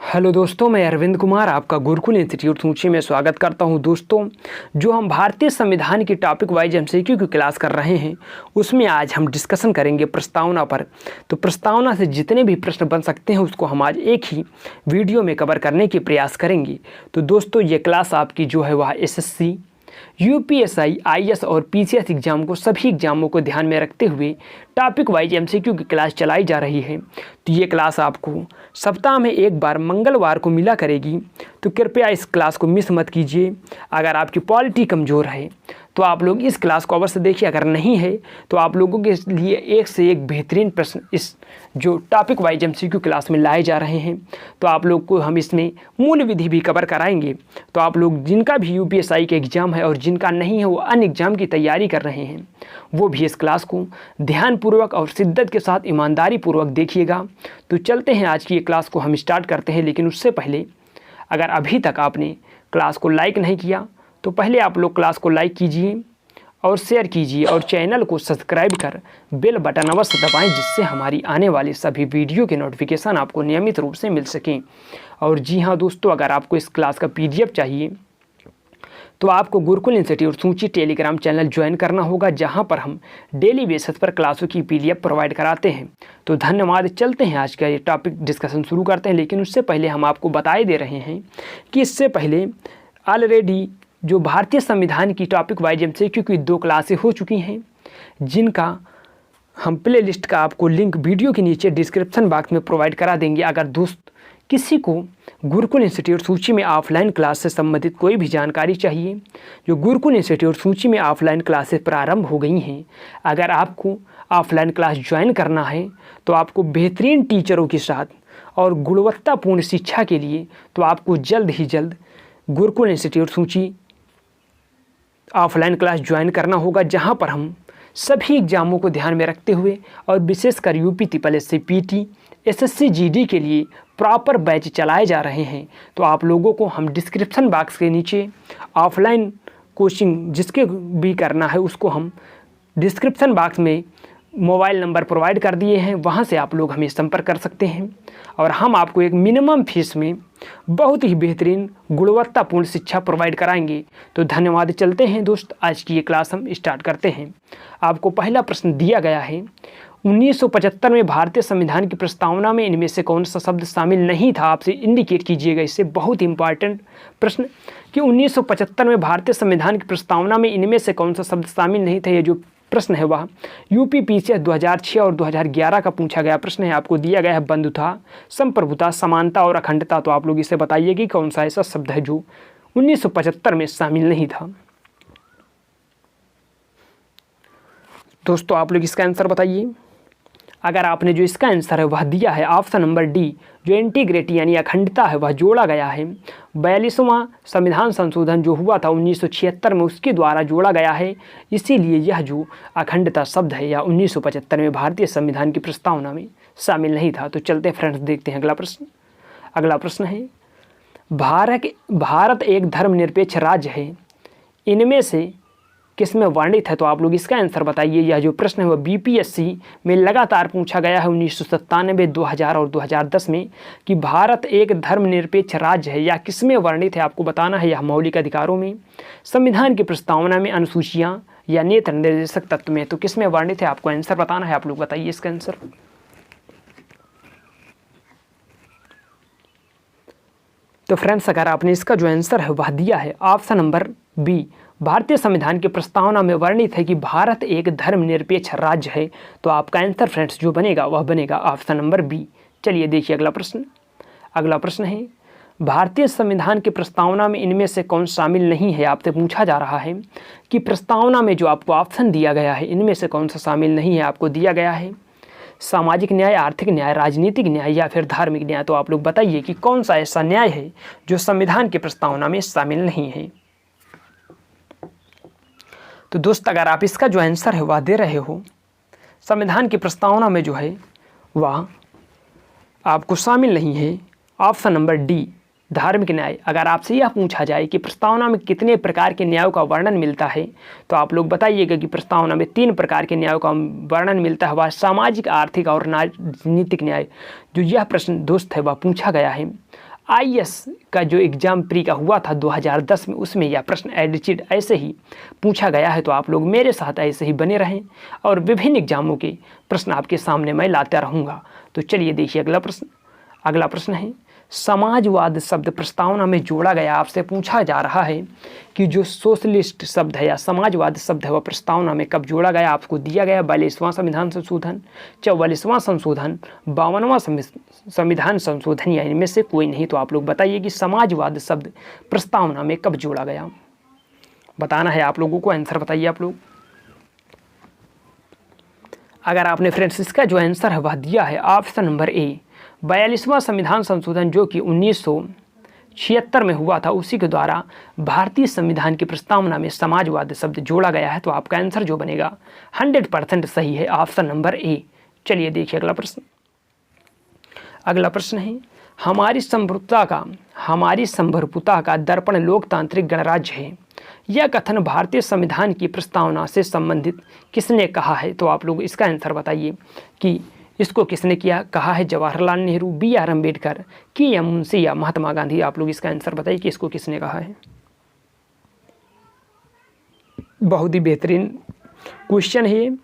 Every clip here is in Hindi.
हेलो दोस्तों, मैं अरविंद कुमार आपका गुरुकुल इंस्टीट्यूट सूची में स्वागत करता हूं। दोस्तों, जो हम भारतीय संविधान की टॉपिक वाइज एमसीक्यू की क्लास कर रहे हैं उसमें आज हम डिस्कशन करेंगे प्रस्तावना पर। तो प्रस्तावना से जितने भी प्रश्न बन सकते हैं उसको हम आज एक ही वीडियो में कवर करने की प्रयास करेंगे। तो दोस्तों, ये क्लास आपकी जो है वह एसएससी, यूपीएससी, आईएएस और पीसीएस एग्जाम को सभी एग्जामों को ध्यान में रखते हुए टॉपिक वाइज एमसीक्यू की क्लास चलाई जा रही है। तो ये क्लास आपको सप्ताह में एक बार मंगलवार को मिला करेगी। तो कृपया इस क्लास को मिस मत कीजिए। अगर आपकी पॉलिटी कमज़ोर है तो आप लोग इस क्लास को अवश्य देखिए। अगर नहीं है तो आप लोगों के लिए एक से एक बेहतरीन प्रश्न इस जो टॉपिक वाइज एमसीक्यू क्लास में लाए जा रहे हैं। तो आप लोग को हम इसमें मूल विधि भी कवर कराएंगे। तो आप लोग जिनका भी यूपीएससी के एग्ज़ाम है और जिनका नहीं है वो अन्य एग्ज़ाम की तैयारी कर रहे हैं वो भी इस क्लास को ध्यानपूर्वक और शिद्दत के साथ ईमानदारी पूर्वक देखिएगा। तो चलते हैं, आज की ये क्लास को हम स्टार्ट करते हैं। लेकिन उससे पहले अगर अभी तक आपने क्लास को लाइक नहीं किया तो पहले आप लोग क्लास को लाइक कीजिए और शेयर कीजिए और चैनल को सब्सक्राइब कर बेल बटन अवश्य दबाएं, जिससे हमारी आने वाली सभी वीडियो के नोटिफिकेशन आपको नियमित रूप से मिल सकें। और जी हाँ दोस्तों, अगर आपको इस क्लास का पीडीएफ चाहिए तो आपको गुरुकुल इंस्टीट्यूट सूची टेलीग्राम चैनल ज्वाइन करना होगा, जहां पर हम डेली बेसिस पर क्लासों की पीडीएफ प्रोवाइड कराते हैं। तो धन्यवाद। चलते हैं, आज का ये टॉपिक डिस्कशन शुरू करते हैं। लेकिन उससे पहले हम आपको बताए दे रहे हैं कि इससे पहले ऑलरेडी जो भारतीय संविधान की टॉपिक वाइज एमसीक्यू की 2 क्लासें हो चुकी हैं, जिनका हम प्ले लिस्ट का आपको लिंक वीडियो के नीचे डिस्क्रिप्शन बॉक्स में प्रोवाइड करा देंगे। अगर दोस्त किसी को गुरुकुल इंस्टीट्यूट सूची में ऑफलाइन क्लास से संबंधित कोई भी जानकारी चाहिए, जो गुरुकुल इंस्टीट्यूट सूची में ऑफलाइन क्लासेस प्रारंभ हो गई हैं, अगर आपको ऑफलाइन क्लास ज्वाइन करना है तो आपको बेहतरीन टीचरों के साथ और गुणवत्तापूर्ण शिक्षा के लिए तो आपको जल्द ही जल्द गुरुकुल इंस्टीट्यूट सूची ऑफलाइन क्लास ज्वाइन करना होगा, जहां पर हम सभी एग्जामों को ध्यान में रखते हुए और विशेषकर UP triple SC, PT, SSC, GD के लिए प्रॉपर बैच चलाए जा रहे हैं। तो आप लोगों को हम डिस्क्रिप्शन बॉक्स के नीचे ऑफलाइन कोचिंग जिसके भी करना है उसको हम डिस्क्रिप्शन बॉक्स में मोबाइल नंबर प्रोवाइड कर दिए हैं, वहां से आप लोग हमें संपर्क कर सकते हैं और हम आपको एक मिनिमम फीस में बहुत ही बेहतरीन गुणवत्तापूर्ण शिक्षा प्रोवाइड कराएंगे। तो धन्यवाद। चलते हैं दोस्त, आज की ये क्लास हम स्टार्ट करते हैं। आपको पहला प्रश्न दिया गया है, 1975 में भारतीय संविधान की प्रस्तावना में इनमें से कौन सा शब्द शामिल नहीं था? आपसे इंडिकेट कीजिएगा। इससे बहुत इंपॉर्टेंट प्रश्न कि 1975 में भारतीय संविधान की प्रस्तावना में इनमें से कौन सा शब्द शामिल नहीं था। ये जो प्रश्न है वह यूपी पीसीएस 2006 और 2011 का पूछा गया प्रश्न है। आपको दिया गया है बंधुता, संप्रभुता, समानता और अखंडता। तो आप लोग इसे बताइए कि कौन सा ऐसा शब्द है जो 1975 में शामिल नहीं था। दोस्तों, आप लोग इसका आंसर बताइए। अगर आपने जो इसका आंसर है वह दिया है ऑप्शन नंबर डी, जो इंटीग्रिटी यानी अखंडता है वह जोड़ा गया है। 42वां संविधान संशोधन जो हुआ था 1976 में, उसके द्वारा जोड़ा गया है। इसीलिए यह जो अखंडता शब्द है यह 1975 में भारतीय संविधान की प्रस्तावना में शामिल नहीं था। तो चलते हैं फ्रेंड्स, देखते हैं अगला प्रश्न। अगला प्रश्न है, भारत एक धर्मनिरपेक्ष राज्य है, इनमें से किसमें वर्णित है? तो आप लोग इसका आंसर बताइए। यह जो प्रश्न है वह बीपीएससी में लगातार पूछा गया है 1997, 2000 और 2010 में कि भारत एक धर्मनिरपेक्ष राज्य है या किसमें वर्णित है? आपको बताना है। यह मौलिक अधिकारों में, संविधान की प्रस्तावना में, अनुसूचियाँ या नेत्र निर्देशक तत्व में। तो किसमें वर्णित है आपको आंसर बताना है। आप लोग बताइए इसका आंसर। तो फ्रेंड्स, अगर आपने इसका जो आंसर है वह दिया है ऑप्शन नंबर बी, भारतीय संविधान की प्रस्तावना में वर्णित है कि भारत एक धर्मनिरपेक्ष राज्य है, तो आपका आंसर फ्रेंड्स जो बनेगा वह बनेगा ऑप्शन नंबर बी। चलिए देखिए अगला प्रश्न। अगला प्रश्न है, भारतीय संविधान की प्रस्तावना में इनमें से कौन शामिल नहीं है? आपसे पूछा जा रहा है कि प्रस्तावना में जो आपको ऑप्शन दिया गया है इनमें से कौन सा शामिल नहीं है। आपको दिया गया है सामाजिक न्याय, आर्थिक न्याय, राजनीतिक न्याय या फिर धार्मिक न्याय। तो आप लोग बताइए कि कौन सा ऐसा न्याय है जो संविधान की प्रस्तावना में शामिल नहीं है। तो दोस्त, अगर आप इसका जो आंसर है वह दे रहे हो, संविधान की प्रस्तावना में जो है वह आपको शामिल नहीं है ऑप्शन नंबर डी, धार्मिक न्याय। अगर आपसे यह पूछा जाए कि प्रस्तावना में कितने प्रकार के न्यायों का वर्णन मिलता है, तो आप लोग बताइएगा कि प्रस्तावना में 3 प्रकार के न्यायों का वर्णन मिलता है, वह सामाजिक, आर्थिक और राजनीतिक न्याय। जो यह प्रश्न दोस्त है वह पूछा गया है आईएएस का जो एग्ज़ाम प्री का हुआ था 2010 में, उसमें यह प्रश्न एडिटेड ऐसे ही पूछा गया है। तो आप लोग मेरे साथ ऐसे ही बने रहें और विभिन्न एग्जामों के प्रश्न आपके सामने मैं लाता रहूँगा। तो चलिए देखिए अगला प्रश्न है, समाजवाद शब्द प्रस्तावना में जोड़ा गया। आपसे पूछा जा रहा है कि जो सोशलिस्ट शब्द है या समाजवाद शब्द है वह प्रस्तावना में कब जोड़ा गया। आपको दिया गया 42वां संविधान संशोधन, 44वां संशोधन, 52वां संविधान संशोधन या इनमें से कोई नहीं। तो आप लोग बताइए कि समाजवाद शब्द प्रस्तावना में कब जोड़ा गया। बताना है आप लोगों को, आंसर बताइए आप लोग। अगर आपने फ्रेंड्स इसका जो आंसर है वह दिया है ऑप्शन नंबर ए 42वां संविधान संशोधन जो कि 1976 में हुआ था, उसी के द्वारा भारतीय संविधान की प्रस्तावना में समाजवाद शब्द जोड़ा गया है। तो आपका आंसर जो बनेगा 100% सही है, ऑप्शन नंबर ए। चलिए देखिए अगला प्रश्न है, हमारी संप्रभुता का दर्पण लोकतांत्रिक गणराज्य है। यह कथन भारतीय संविधान की प्रस्तावना से संबंधित किसने कहा है। तो आप लोग इसका आंसर बताइए कि इसको किसने कहा है। जवाहरलाल नेहरू, BR अम्बेडकर, KM मुंशी या महात्मा गांधी। आप लोग इसका आंसर बताइए कि इसको किसने कहा है। बहुत ही बेहतरीन क्वेश्चन है ये,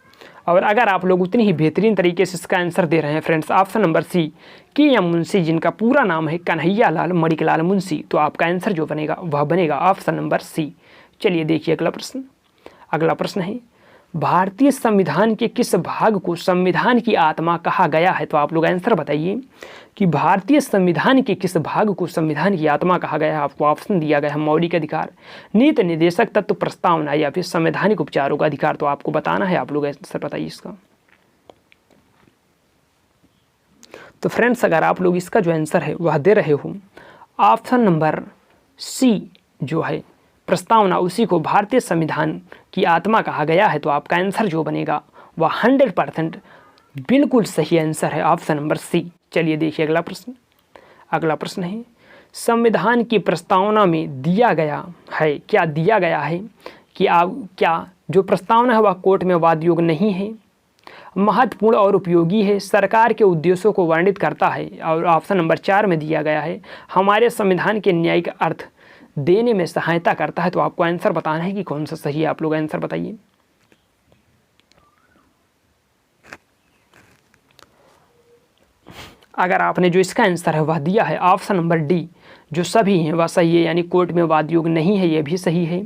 और अगर आप लोग उतनी ही बेहतरीन तरीके से इसका आंसर दे रहे हैं friends, option number C KM Munshi, जिनका पूरा नाम है कन्हैयालाल मणिकलाल मुंशी। तो आपका आंसर जो बनेगा वह बनेगा ऑप्शन नंबर सी। चलिए देखिए अगला प्रश्न है, भारतीय संविधान के किस भाग को संविधान की आत्मा कहा गया है। तो आप लोग आंसर बताइए कि भारतीय संविधान के किस भाग को संविधान की आत्मा कहा गया है। आपको ऑप्शन दिया गया है मौलिक अधिकार, नीति निर्देशक तत्व, प्रस्तावना या फिर संवैधानिक उपचारों का अधिकार। तो आपको बताना है, आप लोग आंसर बताइए इसका। तो फ्रेंड्स अगर आप लोग इसका जो आंसर है वह दे रहे हो ऑप्शन नंबर सी जो है प्रस्तावना, उसी को भारतीय संविधान की आत्मा कहा गया है। तो आपका आंसर जो बनेगा वह 100% बिल्कुल सही आंसर है, ऑप्शन नंबर सी। चलिए देखिए अगला प्रश्न है, संविधान की प्रस्तावना में दिया गया है, क्या दिया गया है कि क्या जो प्रस्तावना है वह कोर्ट में वाद योग्य नहीं है, महत्वपूर्ण और उपयोगी है, सरकार के उद्देश्यों को वर्णित करता है, और ऑप्शन नंबर 4 में दिया गया है हमारे संविधान के न्यायिक अर्थ देने में सहायता करता है। तो आपको आंसर बताना है कि कौन सा सही है। आप लोग आंसर बताइए। अगर आपने जो इसका आंसर है वह दिया है ऑप्शन नंबर डी जो सभी हैं वह सही है, यानी कोर्ट में वाद योग्य नहीं है, यह भी सही है,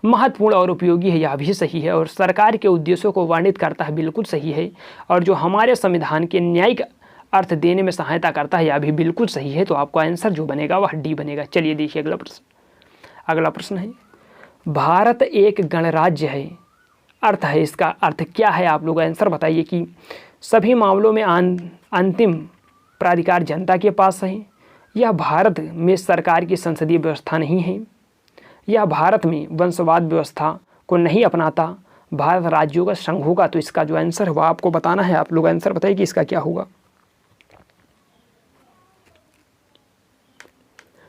महत्वपूर्ण और उपयोगी है, यह भी सही है, और सरकार के उद्देश्यों को वर्णित करता है, बिल्कुल सही है, और जो हमारे संविधान के न्यायिक अर्थ देने में सहायता करता है, यह भी बिल्कुल सही है। तो आपका आंसर जो बनेगा वह डी बनेगा। चलिए देखिए अगला प्रश्न है, भारत एक गणराज्य है, अर्थ है, इसका अर्थ क्या है। आप लोग आंसर बताइए कि सभी मामलों में अंतिम प्राधिकार जनता के पास है, यह भारत में सरकार की संसदीय व्यवस्था नहीं है, यह भारत में वंशवाद व्यवस्था को नहीं अपनाता, भारत राज्यों का संघ होगा। तो इसका जो आंसर है वह आपको बताना है। आप लोग आंसर बताइए कि इसका क्या होगा।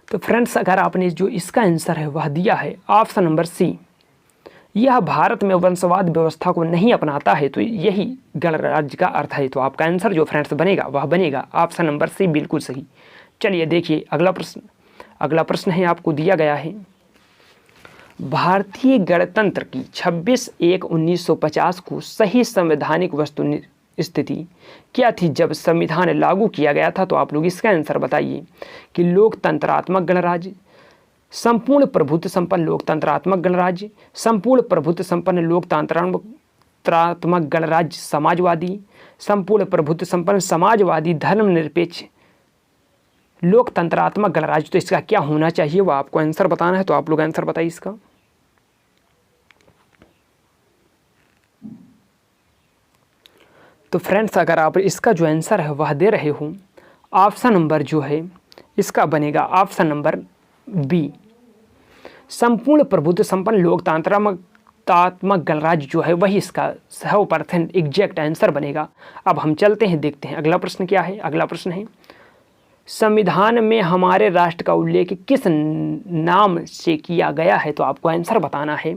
तो फ्रेंड्स अगर आपने जो इसका आंसर है वह दिया है ऑप्शन नंबर सी, यह भारत में वंशवाद व्यवस्था को नहीं अपनाता है, तो यही गणराज्य का अर्थ है। तो आपका आंसर जो फ्रेंड्स बनेगा वह बनेगा ऑप्शन नंबर सी, बिल्कुल सही। चलिए देखिए अगला प्रश्न है, आपको दिया गया है भारतीय गणतंत्र की 26/1/1950 को सही संवैधानिक वस्तु स्थिति क्या थी जब संविधान लागू किया गया था। तो आप लोग इसका आंसर बताइए कि लोकतंत्रात्मक गणराज्य, संपूर्ण प्रभुत्व संपन्न लोकतंत्रात्मक गणराज्य, संपूर्ण प्रभुत्व संपन्न लोकतंत्रात्मक गणराज्य समाजवादी, संपूर्ण प्रभुत्व संपन्न समाजवादी धर्मनिरपेक्ष लोकतंत्रात्मक गणराज्य। तो इसका क्या होना चाहिए वो आपको आंसर बताना है। तो आप लोग आंसर बताइए इसका। तो फ्रेंड्स अगर आप इसका जो आंसर है वह दे रहे हो ऑप्शन नंबर जो है इसका बनेगा ऑप्शन नंबर बी, संपूर्ण प्रभुत्व संपन्न लोकतंत्रात्मक गणराज्य जो है वही इसका 100% एग्जैक्ट आंसर बनेगा। अब हम चलते हैं, देखते हैं अगला प्रश्न क्या है। अगला प्रश्न है संविधान में हमारे राष्ट्र का उल्लेख किस नाम से किया गया है। तो आपको आंसर बताना है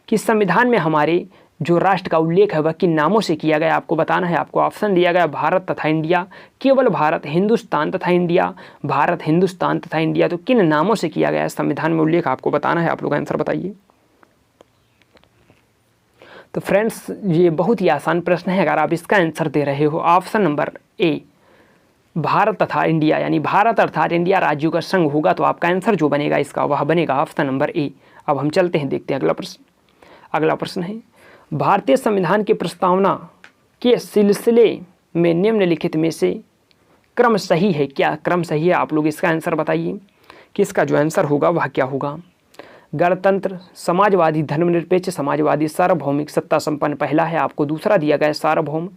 कि संविधान में हमारे जो राष्ट्र का उल्लेख है वह किन नामों से किया गया आपको बताना है। आपको ऑप्शन दिया गया भारत तथा इंडिया, केवल भारत, हिंदुस्तान तथा इंडिया, भारत, हिंदुस्तान तथा इंडिया। तो किन नामों से किया गया है संविधान में उल्लेख आपको बताना है। आप लोग आंसर बताइए। तो फ्रेंड्स ये बहुत ही आसान प्रश्न है। अगर आप इसका आंसर दे रहे हो ऑप्शन नंबर ए भारत तथा इंडिया, यानी भारत अर्थात इंडिया राज्यों का संघ होगा, तो आपका आंसर जो बनेगा इसका वह बनेगा ऑप्शन नंबर ए। अब हम चलते हैं, देखते हैं अगला प्रश्न। अगला प्रश्न है भारतीय संविधान की प्रस्तावना के सिलसिले में निम्नलिखित में से क्रम सही है। क्या क्रम सही है? आप लोग इसका आंसर बताइए कि इसका जो आंसर होगा वह क्या होगा। गणतंत्र, समाजवादी, धर्मनिरपेक्ष, समाजवादी, सार्वभौमिक, सत्ता संपन्न पहला है। आपको दूसरा दिया गया है सार्वभौम,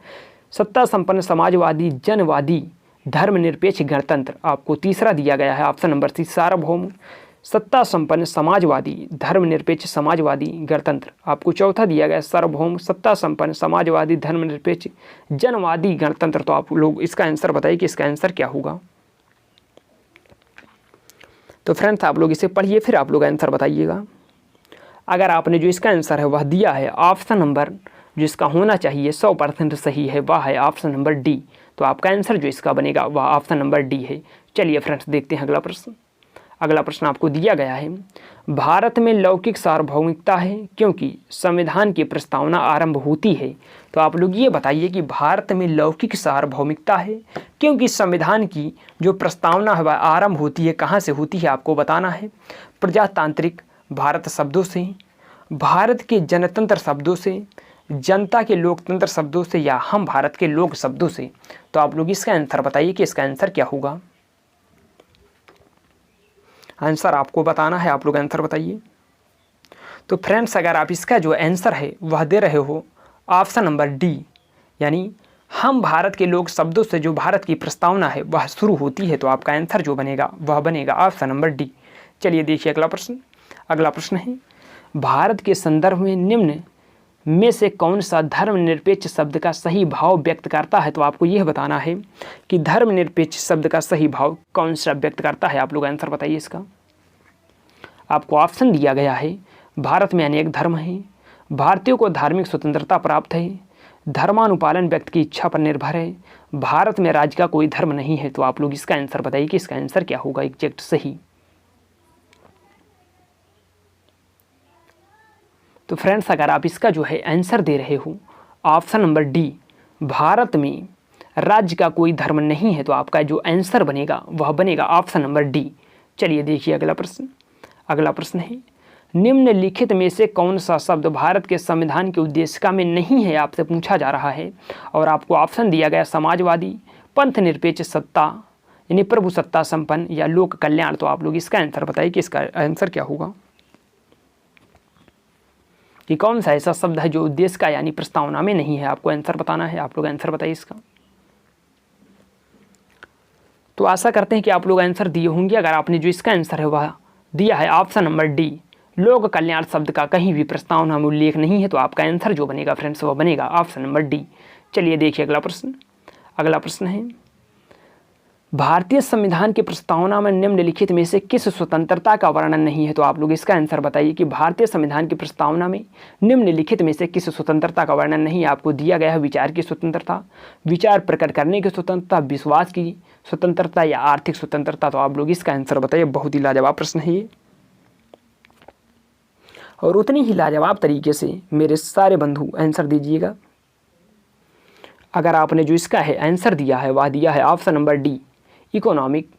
सत्ता संपन्न, समाजवादी, जनवादी, धर्मनिरपेक्ष, गणतंत्र। आपको तीसरा दिया गया है ऑप्शन नंबर सी सार्वभौम, सत्ता संपन्न, समाजवादी, धर्मनिरपेक्ष, समाजवादी, गणतंत्र। आपको चौथा दिया गया सार्वभौम, सत्ता संपन्न, समाजवादी, धर्मनिरपेक्ष, जनवादी, गणतंत्र। तो आप लोग इसका आंसर बताइए कि इसका आंसर क्या होगा। तो फ्रेंड्स आप लोग इसे पढ़िए, फिर आप लोग आंसर बताइएगा। अगर आपने जो इसका आंसर है वह दिया है ऑप्शन नंबर जो इसका होना चाहिए 100% सही है, वह है ऑप्शन नंबर डी। तो आपका आंसर जो इसका बनेगा वह ऑप्शन नंबर डी है। चलिए फ्रेंड्स देखते हैं अगला प्रश्न। अगला प्रश्न आपको दिया गया है भारत में लौकिक सार्वभौमिकता है क्योंकि संविधान की प्रस्तावना आरंभ होती है। तो आप लोग ये बताइए कि भारत में लौकिक सार्वभौमिकता है क्योंकि संविधान की जो प्रस्तावना है वह आरंभ होती है, कहाँ से होती है आपको बताना है। प्रजातांत्रिक भारत शब्दों से, भारत के जनतंत्र शब्दों से, जनता के लोकतंत्र शब्दों से, या हम भारत के लोक शब्दों से। तो आप लोग इसका आंसर बताइए कि इसका आंसर क्या होगा। आंसर आपको बताना है, आप लोग आंसर बताइए। तो फ्रेंड्स अगर आप इसका जो आंसर है वह दे रहे हो ऑप्शन नंबर डी, यानी हम भारत के लोक शब्दों से जो भारत की प्रस्तावना है वह शुरू होती है, तो आपका आंसर जो बनेगा वह बनेगा ऑप्शन नंबर डी। चलिए देखिए अगला प्रश्न। अगला प्रश्न है भारत के संदर्भ में निम्न में से कौन सा धर्मनिरपेक्ष शब्द का सही भाव व्यक्त करता है। तो आपको यह बताना है कि धर्मनिरपेक्ष शब्द का सही भाव कौन सा व्यक्त करता है। आप लोग आंसर बताइए इसका। आपको ऑप्शन दिया गया है भारत में अनेक धर्म हैं, भारतीयों को धार्मिक स्वतंत्रता प्राप्त है, धर्मानुपालन व्यक्ति की इच्छा पर निर्भर है, भारत में राज्य का कोई धर्म नहीं है। तो आप लोग इसका आंसर बताइए कि इसका आंसर क्या होगा एग्जैक्ट सही। तो फ्रेंड्स अगर आप इसका जो है आंसर दे रहे हो ऑप्शन नंबर डी, भारत में राज्य का कोई धर्म नहीं है, तो आपका जो आंसर बनेगा वह बनेगा ऑप्शन नंबर डी। चलिए देखिए अगला प्रश्न। अगला प्रश्न है निम्नलिखित में से कौन सा शब्द भारत के संविधान के उद्देशिका में नहीं है, आपसे पूछा जा रहा है। और आपको ऑप्शन दिया गया समाजवादी, पंथ निरपेक्ष, सत्ता यानी प्रभु सत्ता संपन्न, या लोक कल्याण। तो आप लोग इसका आंसर बताइए कि इसका आंसर क्या होगा, कि कौन सा ऐसा शब्द है जो उद्देश्य का यानी प्रस्तावना में नहीं है। आपको आंसर बताना है, आप लोग आंसर बताइए इसका। तो आशा करते हैं कि आप लोग आंसर दिए होंगे। अगर आपने जो इसका आंसर है वह दिया है ऑप्शन नंबर डी, लोक कल्याण शब्द का कहीं भी प्रस्तावना में उल्लेख नहीं है, तो आपका आंसर जो बनेगा फ्रेंड्स वह बनेगा ऑप्शन नंबर डी। चलिए देखिए अगला प्रश्न। अगला प्रश्न है भारतीय संविधान की प्रस्तावना में निम्नलिखित में से किस स्वतंत्रता का वर्णन नहीं है। तो आप लोग इसका आंसर बताइए कि भारतीय संविधान की प्रस्तावना में निम्नलिखित में से किस स्वतंत्रता का वर्णन नहीं है। आपको दिया गया है विचार की स्वतंत्रता, विचार प्रकट करने की स्वतंत्रता, विश्वास की स्वतंत्रता, या आर्थिक स्वतंत्रता। तो आप लोग इसका आंसर बताइए। बहुत ही लाजवाब प्रश्न है ये, और उतनी ही लाजवाब तरीके से मेरे सारे बंधु आंसर दीजिएगा। अगर आपने जो इसका है आंसर दिया है वह दिया है ऑप्शन नंबर डी, इकोनॉमिक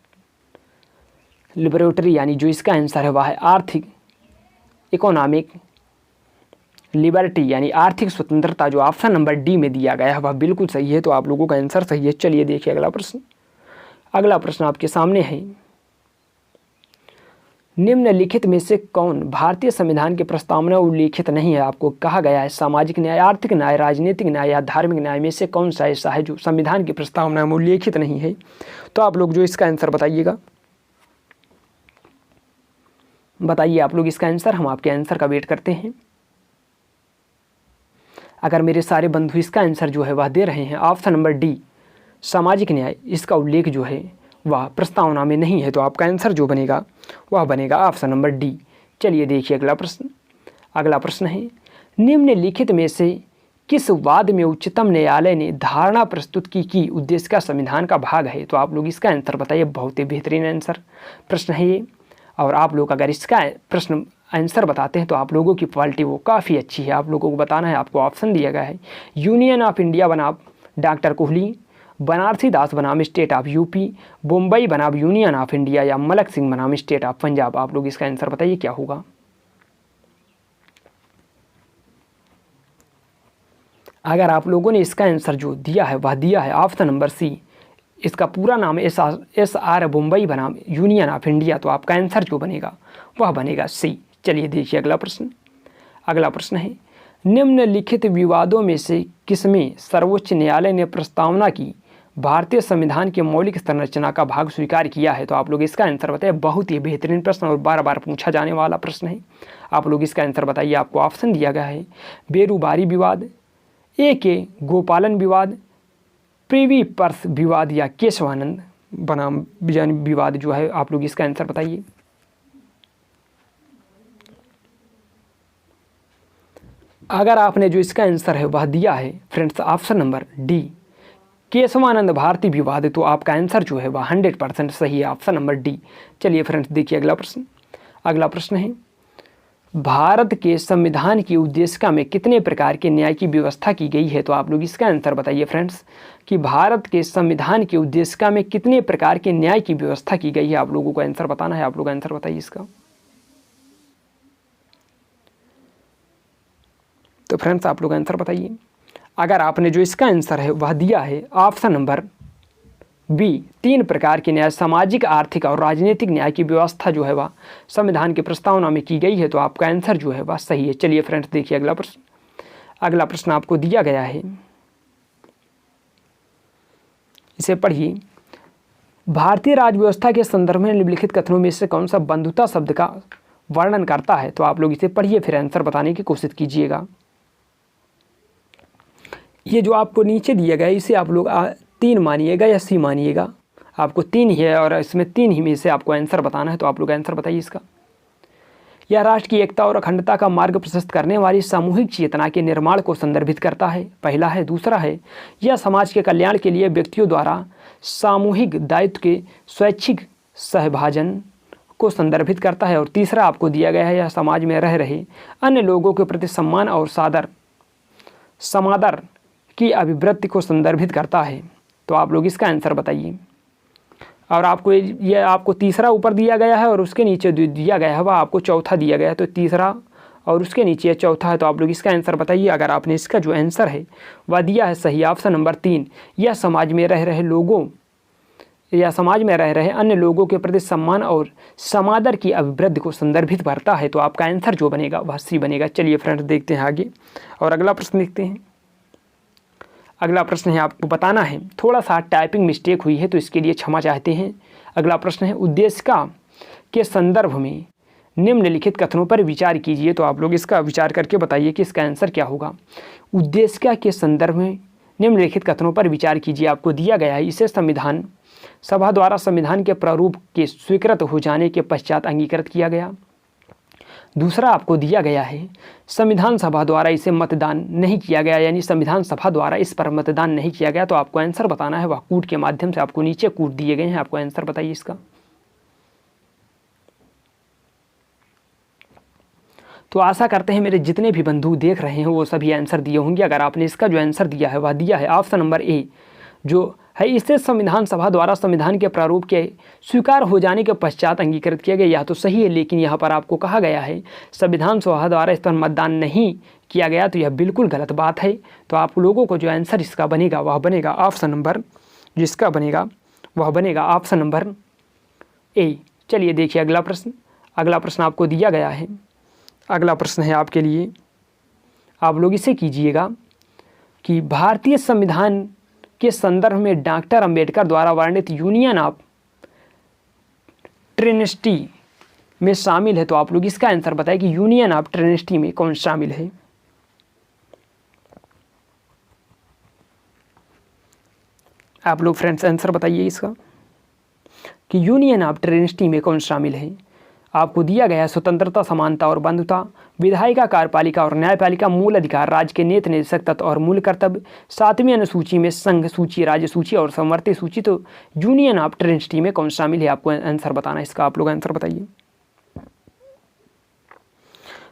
लिबरेटरी, यानी जो इसका आंसर है वह है आर्थिक, इकोनॉमिक लिबर्टी यानी आर्थिक स्वतंत्रता, जो ऑप्शन नंबर डी में दिया गया है वह बिल्कुल सही है। तो आप लोगों का आंसर सही है। चलिए देखिए अगला प्रश्न। अगला प्रश्न आपके सामने है निम्नलिखित में से कौन भारतीय संविधान के प्रस्तावना उल्लेखित नहीं है। आपको कहा गया है सामाजिक न्याय, आर्थिक न्याय, राजनीतिक न्याय या धार्मिक न्याय में से कौन सा ऐसा है जो संविधान की प्रस्तावना में उल्लेखित नहीं है। तो आप लोग जो इसका आंसर बताइएगा, बताइए आप लोग इसका आंसर। हम आपके आंसर का वेट करते हैं। अगर मेरे सारे बंधु इसका आंसर जो है वह दे रहे हैं ऑप्शन नंबर डी, सामाजिक न्याय, इसका उल्लेख जो है वह प्रस्तावना में नहीं है, तो आपका आंसर जो बनेगा वह बनेगा ऑप्शन नंबर डी। चलिए देखिए अगला प्रश्न। अगला प्रश्न है निम्नलिखित में से किस वाद में उच्चतम न्यायालय ने धारणा प्रस्तुत की कि उद्देश्य का संविधान का भाग है? तो आप लोग इसका आंसर बताइए। बहुत ही बेहतरीन आंसर प्रश्न है ये, और आप लोग अगर इसका प्रश्न आंसर बताते हैं तो आप लोगों की क्वालिटी वो काफ़ी अच्छी है। आप लोगों को बताना है, आपको ऑप्शन दिया गया है यूनियन ऑफ इंडिया बनाम डॉक्टर कोहली, बनारसी दास बनाम स्टेट ऑफ यूपी, मुंबई बनाम यूनियन ऑफ इंडिया, या मलक सिंह बनाम स्टेट ऑफ पंजाब। आप लोग इसका आंसर बताइए क्या होगा। अगर आप लोगों ने इसका आंसर जो दिया है वह दिया है ऑप्शन नंबर सी, इसका पूरा नाम एस आर मुंबई बनाम यूनियन ऑफ इंडिया, तो आपका आंसर जो बनेगा वह बनेगा सी। चलिए देखिए अगला प्रश्न। अगला प्रश्न है निम्नलिखित विवादों में से किसमें सर्वोच्च न्यायालय ने प्रस्तावना की भारतीय संविधान के मौलिक संरचना का भाग स्वीकार किया है? तो आप लोग इसका आंसर बताइए। बहुत ही बेहतरीन प्रश्न और बार बार पूछा जाने वाला प्रश्न है। आप लोग इसका आंसर बताइए। आपको ऑप्शन दिया गया है बेरूबारी विवाद, ए के गोपालन विवाद, प्रिवी पर्स विवाद, या केशवानंद बनाम विवाद जो है। आप लोग इसका आंसर बताइए। अगर आपने जो इसका आंसर है वह दिया है friends option number D, Keshavananda Bharati विवाद, तो आपका आंसर जो है वह 100% सही है, ऑप्शन नंबर डी। चलिए फ्रेंड्स देखिए अगला प्रश्न। अगला प्रश्न है भारत के संविधान की उद्देशिका में कितने प्रकार के न्याय की व्यवस्था की गई है? तो आप लोग इसका आंसर बताइए फ्रेंड्स कि भारत के संविधान की उद्देशिका में कितने प्रकार के न्याय की व्यवस्था की गई है। आप लोगों को आंसर बताना है। आप लोग आंसर बताइए इसका। तो फ्रेंड्स आप लोग आंसर बताइए। अगर आपने जो इसका आंसर है वह दिया है ऑप्शन नंबर बी, 3 प्रकार के न्याय, सामाजिक, आर्थिक और राजनीतिक न्याय की व्यवस्था जो है वह संविधान की प्रस्तावना में की गई है, तो आपका आंसर जो है वह सही है। चलिए फ्रेंड्स देखिए अगला प्रश्न। अगला प्रश्न आपको दिया गया है, इसे पढ़िए। भारतीय राज्य व्यवस्था के संदर्भ में निम्नलिखित कथनों में से कौन सा बंधुता शब्द का वर्णन करता है? तो आप लोग इसे पढ़िए फिर आंसर बताने की कोशिश कीजिएगा। ये जो आपको नीचे दिया गया है इसे आप लोग 3 मानिएगा या सी मानिएगा। आपको 3 ही है और इसमें 3 ही में से आपको आंसर बताना है, तो आप लोग आंसर बताइए इसका। यह राष्ट्र की एकता और अखंडता का मार्ग प्रशस्त करने वाली सामूहिक चेतना के निर्माण को संदर्भित करता है, पहला है। दूसरा है यह समाज के कल्याण के लिए व्यक्तियों द्वारा सामूहिक दायित्व के स्वैच्छिक सहभाजन को संदर्भित करता है, और तीसरा आपको दिया गया है यह समाज में रह रहे अन्य लोगों के प्रति सम्मान और समादर की अभिवृत्ति को संदर्भित करता है। तो आप लोग इसका आंसर बताइए। और आपको ये आपको तीसरा ऊपर दिया गया है और उसके नीचे दिया गया है वह आपको चौथा दिया गया है, तो तीसरा और उसके नीचे चौथा है, तो आप लोग इसका आंसर बताइए। अगर आपने इसका जो आंसर है वह दिया है सही, ऑप्शन नंबर 3, यह समाज में रह रहे लोगों या समाज में रह रहे अन्य लोगों के प्रति सम्मान और समादर की अभिवृद्धि को संदर्भित करता है, तो आपका आंसर जो बनेगा वह सी बनेगा। चलिए फ्रेंड्स देखते हैं आगे और अगला प्रश्न देखते हैं। अगला प्रश्न है, आपको बताना है, थोड़ा सा टाइपिंग मिस्टेक हुई है तो इसके लिए क्षमा चाहते हैं। अगला प्रश्न है उद्देशिका के संदर्भ में निम्नलिखित कथनों पर विचार कीजिए। तो आप लोग इसका विचार करके बताइए कि इसका आंसर क्या होगा। उद्देशिका के संदर्भ में निम्नलिखित कथनों पर विचार कीजिए। आपको दिया गया है इसे संविधान सभा द्वारा संविधान के प्रारूप के स्वीकृत हो जाने के पश्चात अंगीकृत किया गया। दूसरा आपको दिया गया है संविधान सभा द्वारा इसे मतदान नहीं किया गया, यानी संविधान सभा द्वारा इस पर मतदान नहीं किया गया। तो आपको आंसर बताना है, वह कूट के माध्यम से आपको नीचे कूट दिए गए हैं। आपको आंसर बताइए इसका। तो आशा करते हैं मेरे जितने भी बंधु देख रहे हैं वो सभी आंसर दिए होंगे। अगर आपने इसका जो आंसर दिया है वह दिया है ऑप्शन नंबर ए, जो है इसे संविधान सभा द्वारा संविधान के प्रारूप के स्वीकार हो जाने के पश्चात अंगीकृत किया गया, यह तो सही है। लेकिन यहाँ पर आपको कहा गया है संविधान सभा द्वारा इस पर मतदान नहीं किया गया, तो यह बिल्कुल गलत बात है। तो आप लोगों को जो आंसर इसका बनेगा वह बनेगा ऑप्शन नंबर, जिसका बनेगा वह बनेगा ऑप्शन नंबर ए। चलिए देखिए अगला प्रश्न। अगला प्रश्न आपको दिया गया है, अगला प्रश्न है आपके लिए, आप लोग इसे कीजिएगा कि भारतीय संविधान के संदर्भ में डॉक्टर अंबेडकर द्वारा वर्णित यूनियन ऑफ ट्रिनिटी में शामिल है। तो आप लोग इसका आंसर बताएं कि यूनियन ऑफ ट्रिनिटी में कौन शामिल है। आप लोग फ्रेंड्स आंसर बताइए इसका कि यूनियन ऑफ ट्रिनिटी में कौन शामिल है। आपको दिया गया है स्वतंत्रता, समानता और बंधुता, विधायिका, कार्यपालिका और न्यायपालिका, मूल अधिकार, राज्य के नीति निर्देशक तत्व और मूल कर्तव्य। 7वीं अनुसूची में संघ सूची, राज्य सूची और समवर्ती सूची। तो यूनियन ऑफ टेरिटरी में कौन शामिल है, आपको आंसर बताना है इसका। आप लोग आंसर बताइए।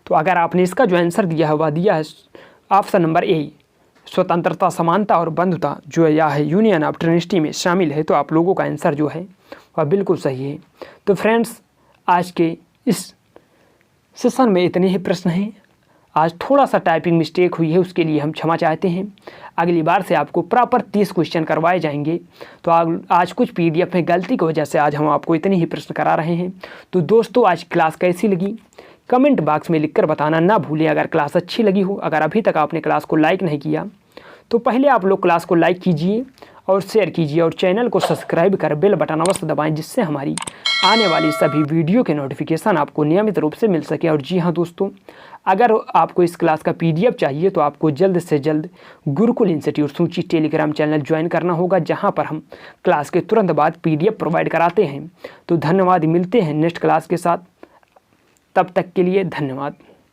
तो अगर आपने इसका जो आंसर दिया है वह दिया है ऑप्शन नंबर ए, स्वतंत्रता, समानता और बंधुता जो यह है यूनियन ऑफ टेरिटरी में शामिल है, तो आप लोगों का आंसर जो है वह बिल्कुल सही है। तो फ्रेंड्स, आज के इस सेशन में इतने ही प्रश्न हैं। आज थोड़ा सा टाइपिंग मिस्टेक हुई है, उसके लिए हम क्षमा चाहते हैं। अगली बार से आपको प्रॉपर 30 क्वेश्चन करवाए जाएंगे। तो आज कुछ PDF में गलती की वजह से आज हम आपको इतने ही प्रश्न करा रहे हैं। तो दोस्तों, आज क्लास कैसी लगी कमेंट बॉक्स में लिखकर बताना ना भूलें। अगर क्लास अच्छी लगी हो, अगर अभी तक आपने क्लास को लाइक नहीं किया तो पहले आप लोग क्लास को लाइक कीजिए और शेयर कीजिए और चैनल को सब्सक्राइब कर बेल बटन अवश्य दबाएं, जिससे हमारी आने वाली सभी वीडियो के नोटिफिकेशन आपको नियमित रूप से मिल सके। और जी हाँ दोस्तों, अगर आपको इस क्लास का PDF चाहिए तो आपको जल्द से जल्द गुरुकुल इंस्टीट्यूट सूची टेलीग्राम चैनल ज्वाइन करना होगा, जहां पर हम क्लास के तुरंत बाद PDF प्रोवाइड कराते हैं। तो धन्यवाद, मिलते हैं नेक्स्ट क्लास के साथ। तब तक के लिए धन्यवाद।